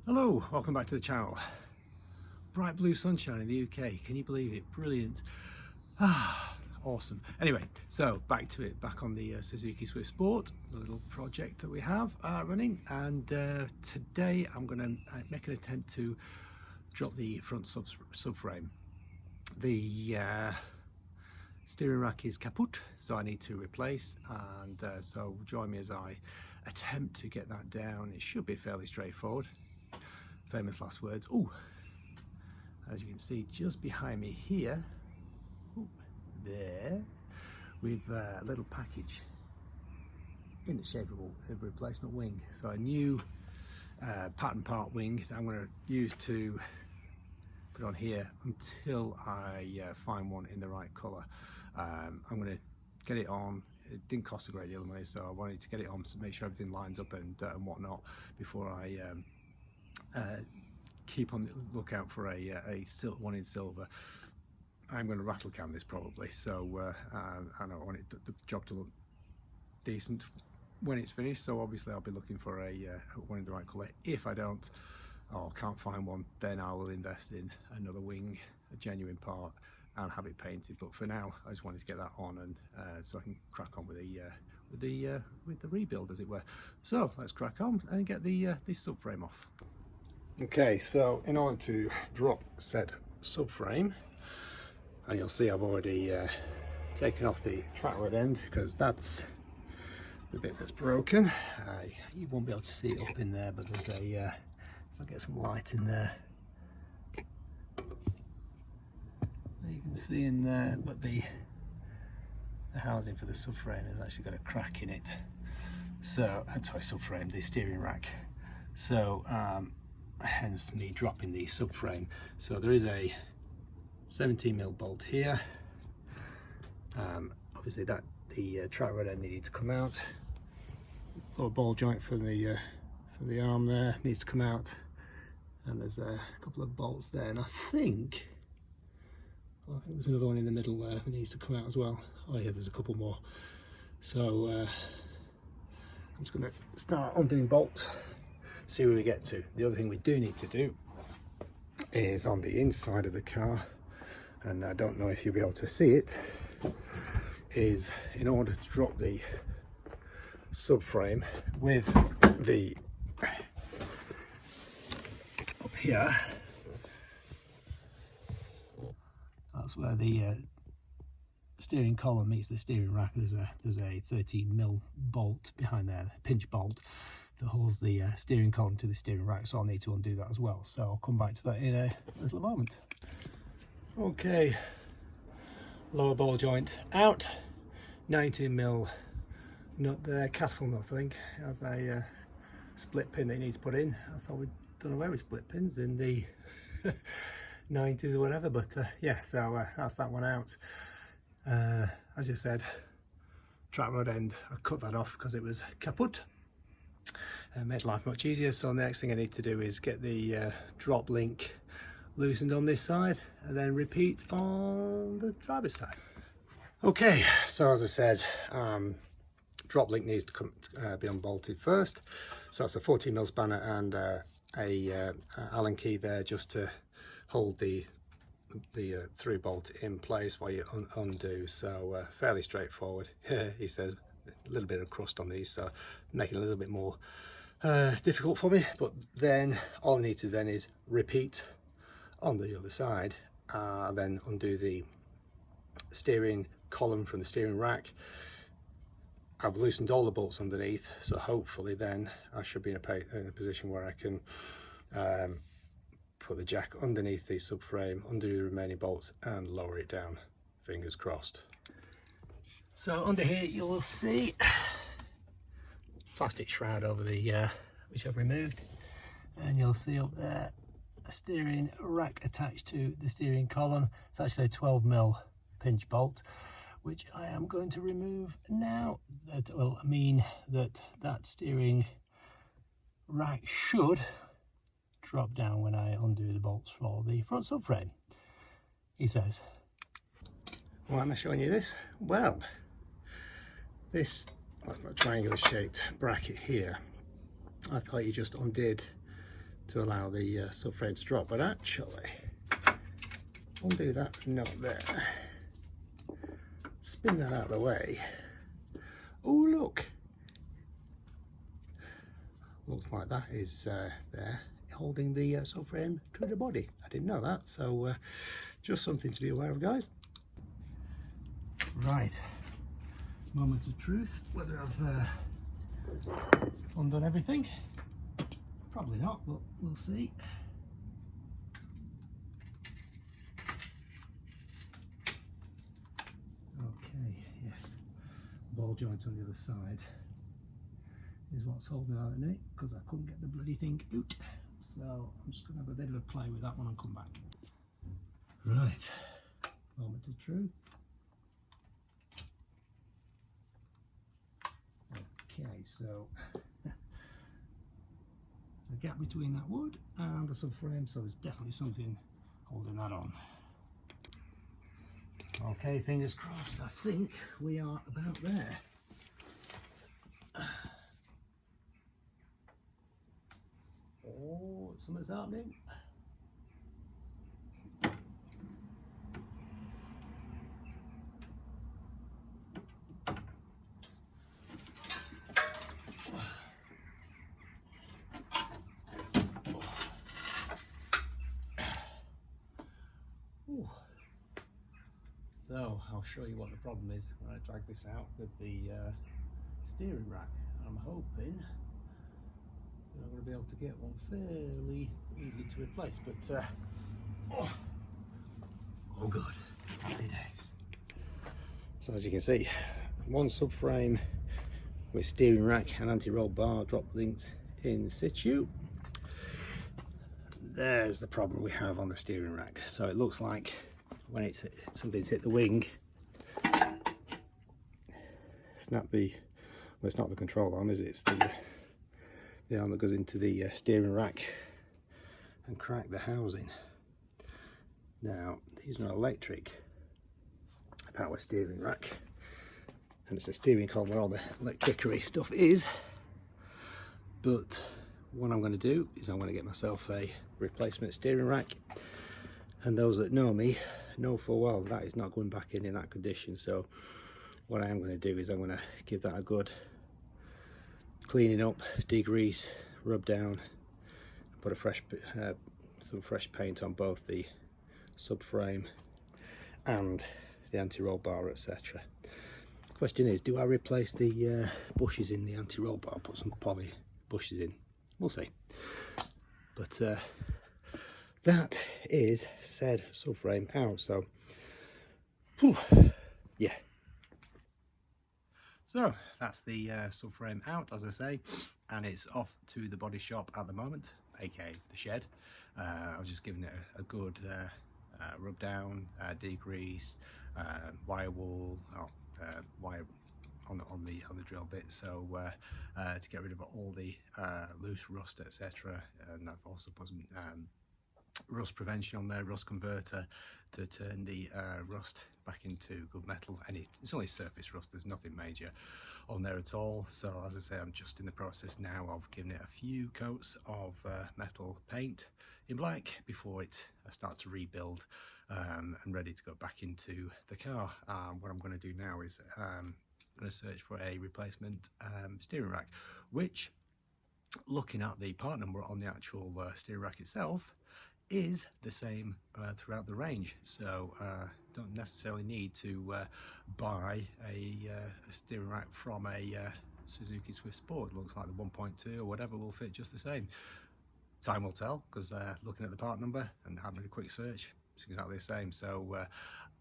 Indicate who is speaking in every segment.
Speaker 1: Hello, welcome back to the channel. Bright blue sunshine in the UK, can you believe it? Brilliant. Awesome. Anyway, so back to it, back on the Suzuki Swift Sport, the little project that we have running, and today I'm going to make an attempt to drop the front subframe. The steering rack is kaput, so I need to replace, and so join me as I attempt to get that down. It should be fairly straightforward. Famous last words. Ooh, as you can see just behind me here, ooh, there, with a little package in the shape of a replacement wing. So a new pattern part wing that I'm going to use to put on here until I find one in the right colour. I'm going to get it on. It didn't cost a great deal of money, so I wanted to get it on to make sure everything lines up and whatnot before I keep on the lookout for a one in silver. I'm going to rattle can this probably, so I don't want the job to look decent when it's finished, so obviously I'll be looking for a one in the right colour. If I don't, or can't find one, then I will invest in another wing, a genuine part, and have it painted. But for now I just wanted to get that on, and so I can crack on with the rebuild, as it were. So let's crack on and get the this subframe off. Okay, so in order to drop said subframe, and you'll see I've already taken off the track rod end because that's the bit that's broken. You won't be able to see it up in there, but there's a if I get some light in there, you can see in there, but the housing for the subframe has actually got a crack in it. So, sorry, subframe, the steering rack. So hence me dropping the subframe. So there is a 17mm bolt here. Obviously that the track rod end needs to come out. Lower ball joint for the arm there needs to come out, and there's a couple of bolts there, and I think there's another one in the middle there that needs to come out as well. Oh yeah, there's a couple more. So I'm just going to start undoing bolts, see where we get to. The other thing we do need to do is on the inside of the car, and I don't know if you'll be able to see it, is in order to drop the subframe with the up here, that's where the steering column meets the steering rack. There's a 13mm bolt behind there, a pinch bolt that holds the steering column to the steering rack, so I'll need to undo that as well. So I'll come back to that in a little moment. Okay, lower ball joint out, 19mm nut there, castle nut I think, as a split pin that you need to put in. I thought we'd done away with split pins in the 90s or whatever, but yeah, so that's that one out. As you said, track rod end, I cut that off because it was kaput. Made life much easier. So the next thing I need to do is get the drop link loosened on this side, and then repeat on the driver's side. Okay, so as I said, drop link needs to come, be unbolted first. So that's a 14mm spanner and a Allen key there just to hold the through bolt in place while you undo. So fairly straightforward. He says a little bit of crust on these, so making it a little bit more difficult for me, but then all I need to then is repeat on the other side, then undo the steering column from the steering rack. I've loosened all the bolts underneath, so hopefully then I should be in a position where I can put the jack underneath the subframe, undo the remaining bolts and lower it down, fingers crossed. So under here you'll see plastic shroud over the which I've removed, and you'll see up there a steering rack attached to the steering column. It's actually a 12mm pinch bolt, which I am going to remove now. That will mean that that steering rack should drop down when I undo the bolts for the front subframe, he says. Why am I showing you this? Well, this triangular shaped bracket here, I thought you just undid to allow the subframe to drop, but actually undo that knot there, spin that out of the way. Oh look, looks like that is there holding the subframe to the body. I didn't know that, so just something to be aware of, guys. Right, moment of truth, whether I've undone everything. Probably not, but we'll see. Okay, yes, ball joint on the other side is what's holding out at me, because I couldn't get the bloody thing out. So I'm just going to have a bit of a play with that one and come back. Right, moment of truth. Okay, so there's a gap between that wood and the subframe, so there's definitely something holding that on. Okay, fingers crossed, I think we are about there. Oh, something's happening. Ooh. So I'll show you what the problem is when I drag this out with the steering rack. I'm hoping that I'm going to be able to get one fairly easy to replace, but oh good, happy days. So as you can see, one subframe with steering rack and anti-roll bar drop links in situ. There's the problem we have on the steering rack. So it looks like when something's hit the wing, snap the, well, it's not the control arm, is it? It's the arm that goes into the steering rack and crack the housing. Now these are electric power steering rack, and it's a steering column where all the electricery stuff is. But what I'm going to do is I'm going to get myself a replacement steering rack, and those that know me know full well that is not going back in that condition. So what I am going to do is I'm going to give that a good cleaning up, degrease, rub down, put a fresh some fresh paint on both the subframe and the anti-roll bar, etc. The question is, do I replace the bushes in the anti-roll bar, put some poly bushes in? We'll see. But that is said subframe out. So whew, yeah, so that's the subframe out, as I say, and it's off to the body shop at the moment, aka the shed. I was just giving it a good rub down, degrease, wire wool, wire on the drill bit, so to get rid of all the loose rust, etc. And I've also put some rust prevention on there, rust converter, to turn the rust back into good metal. And it's only surface rust, there's nothing major on there at all. So as I say, I'm just in the process now of giving it a few coats of metal paint in black before I start to rebuild and ready to go back into the car. What I'm going to do now is I'm going to search for a replacement steering rack, which, looking at the part number on the actual steering rack itself, is the same throughout the range. So don't necessarily need to buy a steering rack from a Suzuki Swift Sport. It looks like the 1.2 or whatever will fit just the same. Time will tell, because looking at the part number and having a quick search, it's exactly the same. So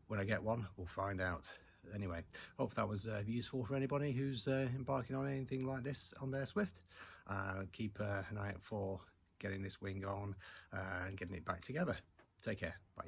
Speaker 1: when I get one, we'll find out. Anyway, hope that was useful for anybody who's embarking on anything like this on their Swift. Keep an eye out for getting this wing on and getting it back together. Take care. Bye.